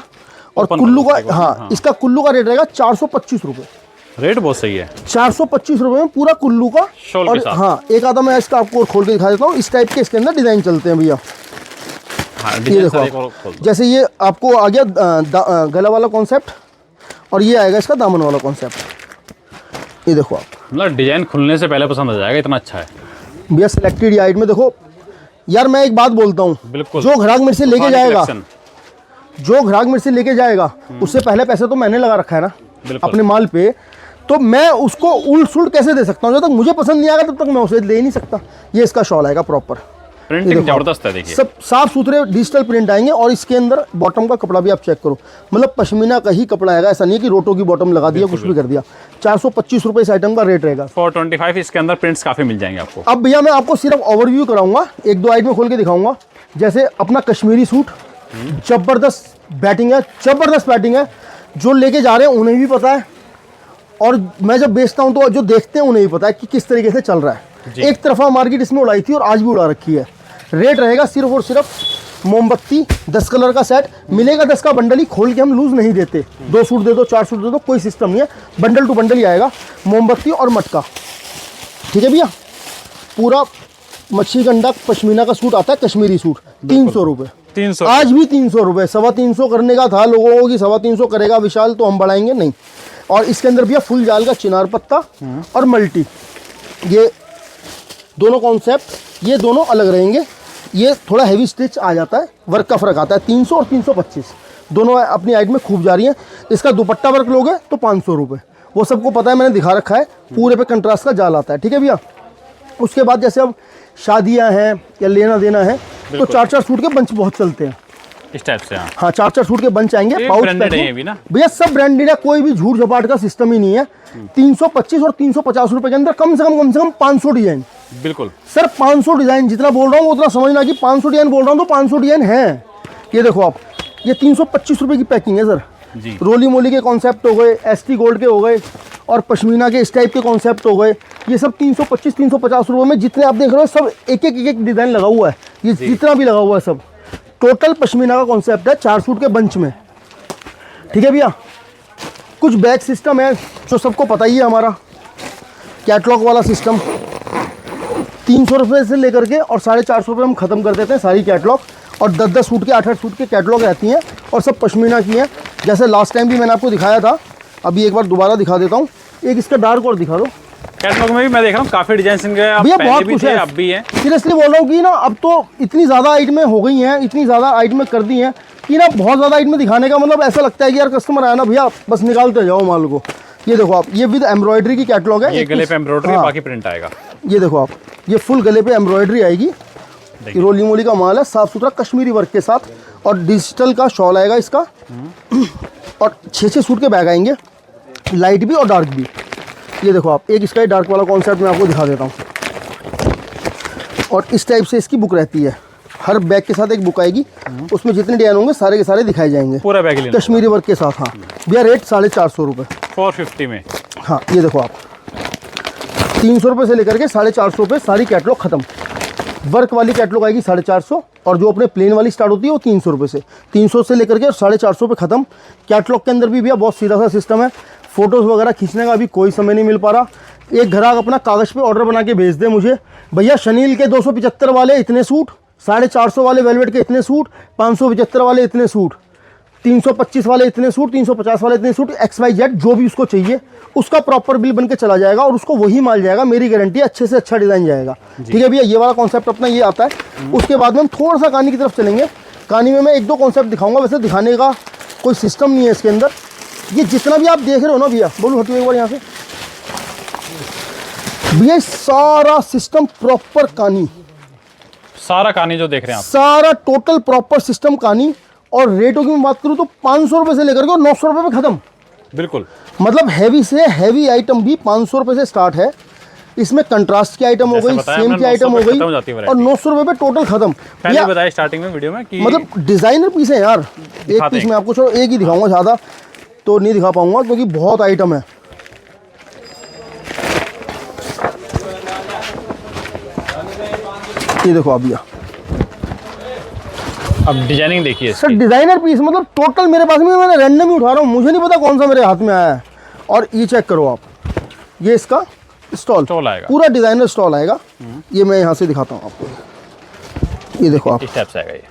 और कुल्लू का, हाँ, इसका कुल्लू का रेट रहेगा 425 रुपये। रेट बहुत सही है, 425 रुपये में पूरा कुल्लू का शॉल और के साथ। हाँ, एक आधा मैं इसका आपको खोल के दिखा देता हूँ। इस टाइप के इसके अंदर डिजाइन चलते हैं भैया। हाँ, ये देखो आप, जैसे ये आपको आ गया गला वाला कॉन्सेप्ट और ये आएगा इसका दामन वाला कॉन्सेप्ट। ये देखो आप, मतलब डिजाइन खुलने से पहले पसंद आ जाएगा, इतना अच्छा है भैया। सिलेक्टेड आइट में देखो यार, मैं एक बात बोलता हूँ, बिल्कुल। जो ग्राहक मेरे से लेके जाएगा, कलेक्शन। जो ग्राहक मेरे से लेके जाएगा उससे पहले पैसे तो मैंने लगा रखा है ना अपने माल पे, तो मैं उसको उल्ट सुल्ट कैसे दे सकता हूँ? जब तक मुझे पसंद नहीं आएगा तब तक मैं उसे दे ही नहीं सकता। ये इसका शॉल आएगा प्रॉपर, प्रिंटिंग जबरदस्त है, देखिए सब साफ सुथरे डिजिटल प्रिंट आएंगे। और इसके अंदर बॉटम का कपड़ा भी आप चेक करो, मतलब पश्मीना का ही कपड़ा आएगा, ऐसा नहीं है कि रोटो की बॉटम लगा दिया, कुछ भी कर दिया। 425 रुपये इस आइटम का रेट रहेगा। 425, इसके अंदर प्रिंट्स काफी मिल जाएंगे आपको। अब भैया मैं आपको सिर्फ ओवरव्यू कराऊंगा, एक दो आइटम खोल के दिखाऊंगा। जैसे अपना कश्मीरी सूट, जबरदस्त बैटिंग है, जबरदस्त बैटिंग है। जो लेके जा रहे हैं उन्हें भी पता है और मैं जब बेचता हूं तो जो देखते हैं उन्हें भी पता है कि किस तरीके से चल रहा है। एक तरफा मार्केट इसमें उड़ाई थी और आज भी उड़ा रखी है। रेट रहेगा सिर्फ और सिर्फ मोमबत्ती 10 कलर का सेट मिलेगा, 10 का बंडल ही, खोल के हम लूज नहीं देते। 2 सूट दे दो, 4 सूट दे दो, कोई सिस्टम नहीं है, बंडल टू बंडल ही आएगा। मोमबत्ती और मटका, ठीक है भैया। पूरा मच्छी गंडा पश्मीना का सूट आता है, कश्मीरी सूट 300 रुपये, 300 आज भी 300 रुपये। 325 करने का था लोगों को कि 325 करेगा विशाल तो हम बढ़ाएंगे नहीं। और इसके अंदर भैया फुल जाल का चिनार पत्ता और मल्टी, ये दोनों कॉन्सेप्ट, ये दोनों अलग रहेंगे। ये थोड़ा हैवी स्टिच आ जाता है, वर्क का फर्क आता है। 300 और 325 दोनों अपनी आइट में खूब जा रही हैं। इसका दुपट्टा वर्क लोगे तो 500 रुपये, वो सबको पता है, मैंने दिखा रखा है। पूरे पे कंट्रास्ट का जाल आता है, ठीक है भैया। उसके बाद जैसे अब शादियां हैं या लेना देना है तो 4-4 सूट के बंच बहुत चलते हैं इस टाइप से। हाँ, 4-4 सूट के बंच आएंगे, पाउच पैकिंग भैया, सब ब्रांडेड है, कोई भी झूठ झपाट का सिस्टम ही नहीं है। 325 और 350 रुपए के अंदर कम से कम 500 डिजाइन। बिल्कुल सर, 500 डिजाइन जितना बोल रहा हूँ उतना समझना कि 500 डिजाइन बोल रहा हूँ तो 500 डिजाइन है। ये देखो आप, ये 325 रुपए की पैकिंग है सर जी। रोली मोली के कॉन्सेप्ट हो गए, एसटी गोल्ड के हो गए और पश्मीना के इस टाइप के कॉन्सेप्ट हो गए। ये सब 325-350 रुपए में जितने आप देख रहे हो सब एक डिजाइन लगा हुआ है। ये जितना भी लगा हुआ है सब टोटल पश्मीना का कॉन्सेप्ट है, 4 सूट के बंच में, ठीक है भैया। कुछ बैच सिस्टम है जो सबको पता ही है, हमारा कैटलॉग वाला सिस्टम 300 रुपये से लेकर के और 450 रुपये हम ख़त्म कर देते हैं सारी कैटलॉग। और 10-10 सूट के 8-8 सूट के कैटलॉग रहती हैं और सब पश्मीना की हैं। जैसे लास्ट टाइम भी मैंने आपको दिखाया था, अभी एक बार दोबारा दिखा देता हूँ। एक इसका डार्क और दिखा दो। कैटलॉग में भी मैं देख रहा हूँ काफी डिजाइन भैया, बहुत कुछ है, अब भी है। सीरियसली बोल रहा हूँ कि ना अब तो इतनी ज़्यादा आइटमें हो गई हैं, इतनी ज़्यादा आइटमें कर दी हैं कि ना बहुत ज़्यादा आइटमें दिखाने का मतलब ऐसा लगता है कि यार कस्टमर आया ना भैया बस निकालते जाओ माल को। ये देखो आप, ये विद एम्ब्रॉयडरी की कैटलॉग है। ये गले पे एम्ब्रॉयडरी, बाकी प्रिंट आएगा। ये देखो आप, ये फुल गले पे एम्ब्रॉयडरी आएगी। रोली मोली का माल है, साफ सुथरा कश्मीरी वर्क के साथ और डिजिटल का शॉल आएगा इसका। और 6-6 सूट के बैग आएंगे, लाइट भी और डार्क भी। ये देखो आप, एक इसका डार्क वाला कॉन्सेप्ट मैं आपको दिखा देता हूँ। और इस टाइप से इसकी बुक रहती है, हर बैग के साथ एक बुक आएगी, उसमें जितने डिजाइन होंगे सारे के सारे दिखाए जाएंगे, पूरा बैग कश्मीरी वर्क के साथ। हाँ भैया, रेट 450 रुपये, 450 में। हाँ, ये देखो आप, 300 रुपये से लेकर के 450 रुपये सारी कैटलॉग खत्म। वर्क वाली कैटलॉग आएगी 450 और जो अपने प्लेन वाली स्टार्ट होती है वो 300 रुपये से, 300 से लेकर के 450 रुपये खत्म। कैटलॉग के अंदर भी भैया बहुत सीधा सा सिस्टम है, फोटोज़ वगैरह खींचने का अभी कोई समय नहीं मिल पा रहा। एक ग्राहक अपना कागज़ पे ऑर्डर बना के भेज दे मुझे, भैया शनील के 275 वाले इतने सूट, 450 वाले वेलवेट के इतने सूट, 575 वाले इतने सूट, 325 वाले इतने सूट, 350 वाले इतने सूट, XYZ जो भी उसको चाहिए उसका प्रॉपर बिल बन के चला जाएगा और उसको वही माल जाएगा। मेरी गारंटी है, अच्छे से अच्छा डिज़ाइन जाएगा, ठीक है भैया। ये वाला कॉन्सेप्ट अपना ये आता है। उसके बाद में हम थोड़ा सा कहानी की तरफ चलेंगे। कहानी में मैं 1-2 कॉन्सेप्ट दिखाऊंगा, वैसे दिखाने का कोई सिस्टम नहीं है इसके अंदर। ये जितना भी आप देख रहे हो ना भैया, बोलूँ हटिए एक बार यहाँ से भैया, सारा सिस्टम प्रॉपर कहानी, सारा कहानी जो देख रहे हैं आप, सारा टोटल प्रॉपर सिस्टम कहानी। और रेटों की मैं बात करूँ तो 500 रुपये से लेकर के 900 रुपये में ख़त्म। बिल्कुल। मतलब हैवी से हैवी आइटम भी 500 रुपये से स्टार्ट है। इसमें कंट्रास्ट की आइटम हो गई, सेम की आइटम हो गई और 900 रुपये पे टोटल खत्म। पहले बताया स्टार्टिंग में वीडियो में कि मतलब डिजाइनर पीस है यार। एक पीस मैं आपको एक ही दिखाऊंगा, ज़्यादा तो नहीं दिखा पाऊंगा क्योंकि बहुत आइटम है। ये देखो आप भैया, अब डिजाइनिंग देखिए सर। डिजाइनर पीस मतलब टोटल मेरे पास में, मैंने रैंडम ही उठा रहा हूँ, मुझे नहीं पता कौन सा मेरे हाथ में आया है। और ये चेक करो आप, ये इसका स्टॉल आएगा, पूरा डिजाइनर स्टॉल आएगा। ये मैं यहाँ से दिखाता हूँ आपको। ये देखो आप, इस टाइप से आएगा ये।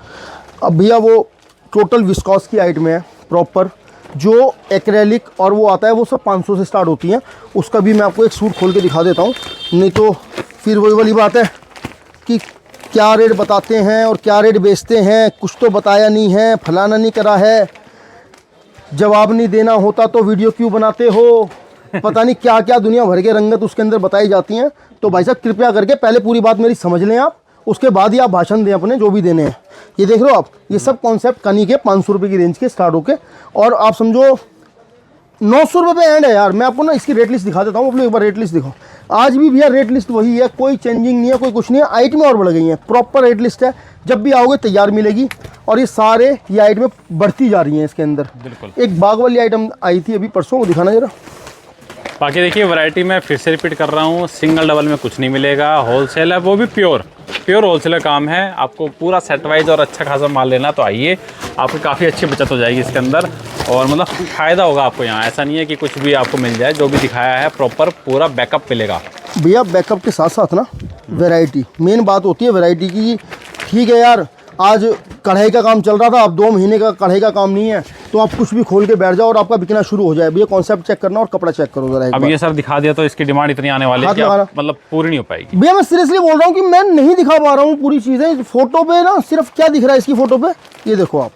अब भैया वो टोटल विस्कॉस की आइटम है प्रॉपर, जो एक्रेलिक और वो आता है वो सब 500 से स्टार्ट होती हैं। उसका भी मैं आपको एक सूट खोल के दिखा देता हूँ, नहीं तो फिर वही वाली बात है कि क्या रेट बताते हैं और क्या रेट बेचते हैं, कुछ तो बताया नहीं है, फलाना नहीं करा है, जवाब नहीं देना होता तो वीडियो क्यों बनाते हो, पता नहीं क्या क्या दुनिया भर के रंगत उसके अंदर बताई जाती हैं। तो भाई साहब कृपया करके पहले पूरी बात मेरी समझ लें आप, उसके बाद ही आप भाषण दें अपने जो भी देने हैं। ये देख रहे हो आप, ये सब कॉन्सेप्ट कनी के 500 रुपये की रेंज के स्टार्ट होके और आप समझो 900 रुपये पे एंड है यार। मैं आपको ना इसकी रेट लिस्ट दिखा देता हूँ, आप लोग एक बार रेट लिस्ट दिखाओ। आज भी भैया रेट लिस्ट वही है, कोई चेंजिंग नहीं है, कोई कुछ नहीं है। आइटमें और बढ़ गई हैं, प्रॉपर रेट लिस्ट है, जब भी आओगे तैयार मिलेगी। और ये सारे ये आइटमें बढ़ती जा रही हैं इसके अंदर। बिल्कुल। एक बाग वाली आइटम आई थी अभी परसों, वो दिखाना जरा। बाकी देखिए वैरायटी में फिर से रिपीट कर रहा हूँ, सिंगल डबल में कुछ नहीं मिलेगा, होलसेल है, वो भी प्योर होलसेलर काम है। आपको पूरा सेट वाइज और अच्छा खासा माल लेना तो आइए, आपको काफ़ी अच्छी बचत हो जाएगी इसके अंदर और मतलब फ़ायदा होगा आपको यहाँ। ऐसा नहीं है कि कुछ भी आपको मिल जाए, जो भी दिखाया है प्रॉपर पूरा बैकअप मिलेगा भैया। बैकअप के साथ साथ ना वैरायटी, मेन बात होती है वैरायटी की। ठीक है यार, आज कढ़ाई का काम चल रहा था, अब 2 महीने का कढ़ाई का काम नहीं है, तो आप कुछ भी खोल के बैठ जाओ और आपका बिकना शुरू हो जाए। भैया कॉन्सेप्ट चेक करना और कपड़ा चेक करो जरा। अब ये सर दिखा दिया तो इसकी डिमांड इतनी आने वाली है कि मतलब पूरी नहीं हो पाएगी। भैया मैं सीरियसली बोल रहा हूँ कि मैं नहीं दिखा पा रहा हूँ पूरी चीज़ें। फोटो पे ना सिर्फ क्या दिख रहा है इसकी फोटो पे, ये देखो आप,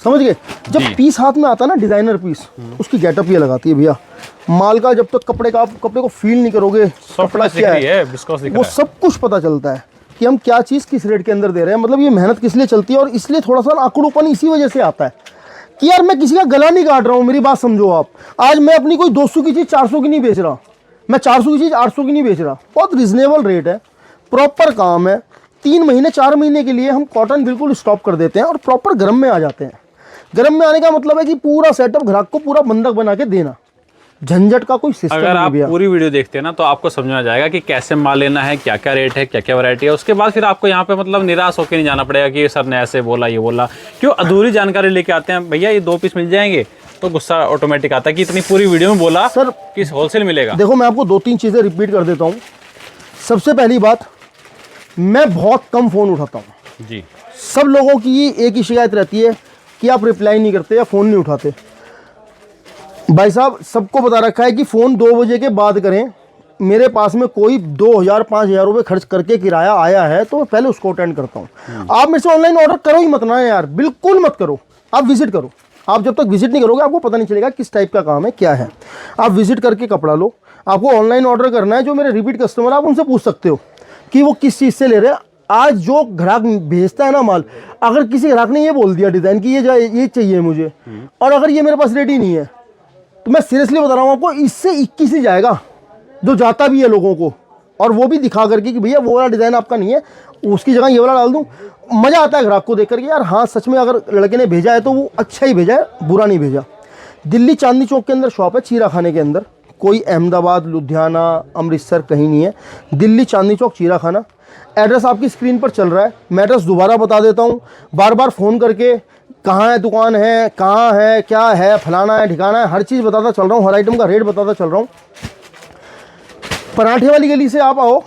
समझ गए। जब पीस हाथ में आता है ना डिजाइनर पीस, उसकी गेटअप ये लगाती है भैया। माल का जब तक कपड़े को फील नहीं करोगे, कपड़ा क्या है वो सब कुछ पता चलता है कि हम क्या चीज़ किस रेट के अंदर दे रहे हैं। मतलब ये मेहनत किस लिए चलती है और इसलिए थोड़ा सा आंकड़ोपन इसी वजह से आता है कि यार मैं किसी का गला नहीं काट रहा हूँ। मेरी बात समझो आप, आज मैं अपनी कोई 200 की चीज़ 400 की नहीं बेच रहा, मैं 400 की चीज़ 800 की नहीं बेच रहा। बहुत रिजनेबल रेट है, प्रॉपर काम है। 3 महीने 4 महीने के लिए हम कॉटन बिल्कुल स्टॉप कर देते हैं और प्रॉपर गर्म में आ जाते हैं। गर्म में आने का मतलब है कि पूरा सेटअप ग्राहक को पूरा बंधक बना के देना, झंझट का कोई सिस्टम नहीं। अगर आप पूरी वीडियो देखते हैं ना तो आपको समझ में आ जाएगा कि कैसे माल लेना है, क्या क्या रेट है, क्या क्या वैरायटी है। उसके बाद फिर आपको यहाँ पे मतलब निराश होकर नहीं जाना पड़ेगा कि सर ने ऐसे बोला, ये बोला। क्यों अधूरी जानकारी लेके आते हैं भैया, ये 2 पीस मिल जाएंगे तो गुस्सा ऑटोमेटिक आता है कि इतनी पूरी वीडियो में बोला सर कि होलसेल मिलेगा। देखो मैं आपको 2-3 चीज़ें रिपीट कर देता हूँ। सबसे पहली बात, मैं बहुत कम फ़ोन उठाता हूँ जी। सब लोगों की एक ही शिकायत रहती है कि आप रिप्लाई नहीं करते या फ़ोन नहीं उठाते। भाई साहब सबको बता रखा है कि फ़ोन 2 बजे के बाद करें। मेरे पास में कोई 2000-5000 रुपये खर्च करके किराया आया है तो पहले उसको अटेंड करता हूँ। आप मेरे से ऑनलाइन ऑर्डर करो ही मत ना यार, बिल्कुल मत करो। आप विजिट करो, आप जब तक विजिट नहीं करोगे आपको पता नहीं चलेगा किस टाइप का काम है, क्या है। आप विजिट करके कपड़ा लो। आपको ऑनलाइन ऑर्डर करना है, जो मेरे रिपीट कस्टमर आप उनसे पूछ सकते हो कि वो किस चीज़ से ले रहे हैं। आज जो ग्राहक भेजता है ना माल, अगर किसी ग्राहक ने ये बोल दिया डिज़ाइन की ये चाहिए मुझे, और अगर ये मेरे पास रेडी नहीं है, तो मैं सीरियसली बता रहा हूँ आपको, इससे 21 ही जाएगा जो जाता भी है लोगों को, और वो भी दिखा करके कि भैया वो वाला डिज़ाइन आपका नहीं है, उसकी जगह ये वाला डाल दूँ। मज़ा आता है ग्राहक को देख करके, यार हाँ सच में अगर लड़के ने भेजा है तो वो अच्छा ही भेजा है, बुरा नहीं भेजा। दिल्ली चांदनी चौक के अंदर शॉप है, चीरा खाने के अंदर। कोई अहमदाबाद, लुधियाना, अमृतसर कहीं नहीं है, दिल्ली चांदनी चौक चीरा खाना। एड्रेस आपकी स्क्रीन पर चल रहा है, मैं एड्रेस दोबारा बता देता हूँ। बार बार फ़ोन करके कहाँ है दुकान है, कहाँ है, क्या है, फलाना है, ठिकाना है, हर चीज़ बताता चल रहा हूँ, हर आइटम का रेट बताता चल रहा हूँ। पराठे वाली गली से आप आओ,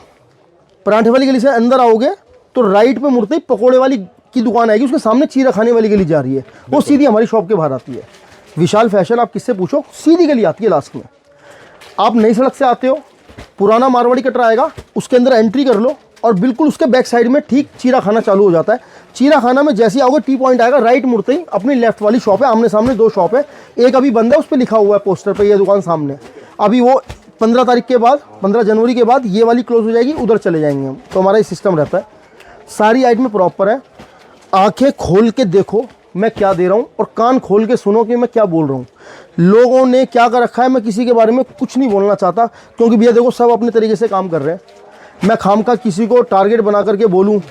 पराठे वाली गली से अंदर आओगे तो राइट पे मुड़ते ही पकोड़े वाली की दुकान आएगी, उसके सामने चीरा खाने वाली गली जा रही है, वो सीधी हमारी शॉप के बाहर आती है। विशाल फैशन, आप किससे पूछो, सीधी गली आती है लास्ट में। आप नई सड़क से आते हो, पुराना मारवाड़ी कटरा आएगा, उसके अंदर एंट्री कर लो और बिल्कुल उसके बैक साइड में ठीक चीरा खाना चालू हो जाता है। चीरा खाना में जैसे ही आओगे टी पॉइंट आएगा, राइट मुड़ते ही अपनी लेफ्ट वाली शॉप है। आमने सामने 2 शॉप है, एक अभी बंद है, उस पर लिखा हुआ है पोस्टर पे ये दुकान सामने। अभी वो 15 तारीख के बाद, 15 जनवरी के बाद ये वाली क्लोज हो जाएगी, उधर चले जाएंगे हम। तो हमारा ये सिस्टम रहता है। सारी आइटम प्रॉपर है, आंखें खोल के देखो, मैं क्या दे रहा हूँ और कान खोल के सुनो कि मैं क्या बोल रहा हूँ। लोगों ने क्या कर रखा है, मैं किसी के बारे में कुछ नहीं बोलना चाहता, क्योंकि भैया देखो सब अपने तरीके से काम कर रहे हैं। मैं खामखा किसी को टारगेट बना करके बोलूँ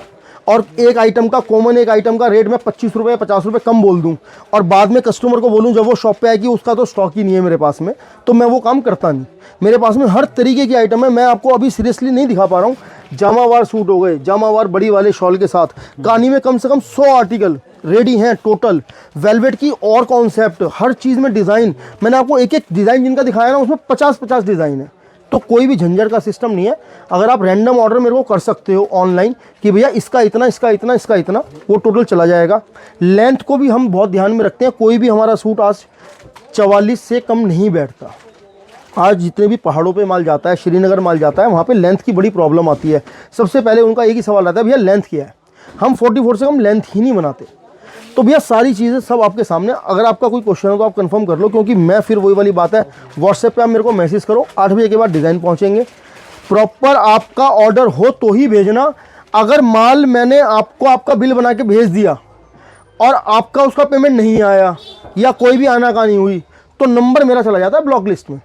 और एक आइटम का कॉमन एक आइटम का रेट मैं 25 रुपये 50 रुपये कम बोल दूं और बाद में कस्टमर को बोलूं जब वो शॉप पे आएगी उसका तो स्टॉक ही नहीं है मेरे पास में, तो मैं वो काम करता नहीं। मेरे पास में हर तरीके की आइटम है। मैं आपको अभी सीरियसली नहीं दिखा पा रहा हूँ। जामावार सूट हो गए, जामावार बड़ी वाले शॉल के साथ, कहानी में कम से कम 100 आर्टिकल रेडी हैं टोटल। वेलवेट की और कॉन्सेप्ट, हर चीज़ में डिज़ाइन, मैंने आपको एक एक डिज़ाइन जिनका दिखाया ना उसमें 50-50 डिज़ाइन है। तो कोई भी झंझट का सिस्टम नहीं है। अगर आप रैंडम ऑर्डर मेरे को कर सकते हो ऑनलाइन कि भैया इसका इतना, इसका इतना, इसका इतना, वो टोटल चला जाएगा। लेंथ को भी हम बहुत ध्यान में रखते हैं। कोई भी हमारा सूट आज 44 से कम नहीं बैठता। आज जितने भी पहाड़ों पे माल जाता है, श्रीनगर माल जाता है, वहाँ पे लेंथ की बड़ी प्रॉब्लम आती है। सबसे पहले उनका एक ही सवाल आता है, भैया लेंथ क्या है। हम 44 से कम लेंथ ही नहीं बनाते। तो भैया सारी चीज़ें सब आपके सामने। अगर आपका कोई क्वेश्चन हो तो आप कंफर्म कर लो, क्योंकि मैं फिर वही वाली बात है, व्हाट्सएप पे आप मेरे को मैसेज करो, 8 बजे के बाद डिज़ाइन पहुंचेंगे। प्रॉपर आपका ऑर्डर हो तो ही भेजना। अगर माल मैंने आपको आपका बिल बना के भेज दिया और आपका उसका पेमेंट नहीं आया या कोई भी आनाकानी हुई तो नंबर मेरा चला जाता है ब्लॉक लिस्ट में।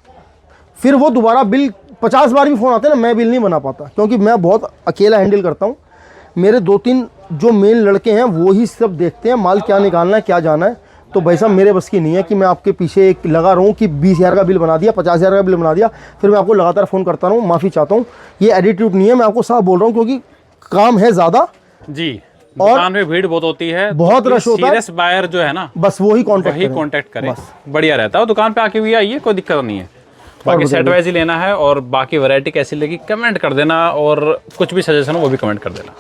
फिर वो दोबारा बिल 50 बार भी फ़ोन आते हैं ना, मैं बिल नहीं बना पाता, क्योंकि मैं बहुत अकेला हैंडल करता हूँ। मेरे 2-3 जो मेन लड़के हैं वो ही सब देखते हैं माल क्या निकालना है, क्या जाना है। तो भाई साहब मेरे बस की नहीं है कि मैं आपके पीछे एक लगा रहूँ कि 20,000 का बिल बना दिया, 50,000 का बिल बना दिया, फिर मैं आपको लगातार फ़ोन करता रहूँ। माफ़ी चाहता हूँ, ये एटीट्यूड नहीं है। मैं आपको साफ बोल रहा हूँ, क्योंकि काम है ज़्यादा जी, दुकान में भीड़ बहुत होती है, बहुत रश होता है। सीरियस बायर जो है ना, बस वही कांटेक्ट करें, बढ़िया रहता है। दुकान पे आके भी आइए, कोई दिक्कत नहीं है। बाकी सेट वाइज ही लेना है और बाकी वैरायटी कैसी लगी कमेंट कर देना, और कुछ भी सजेशन हो वो भी कमेंट कर देना।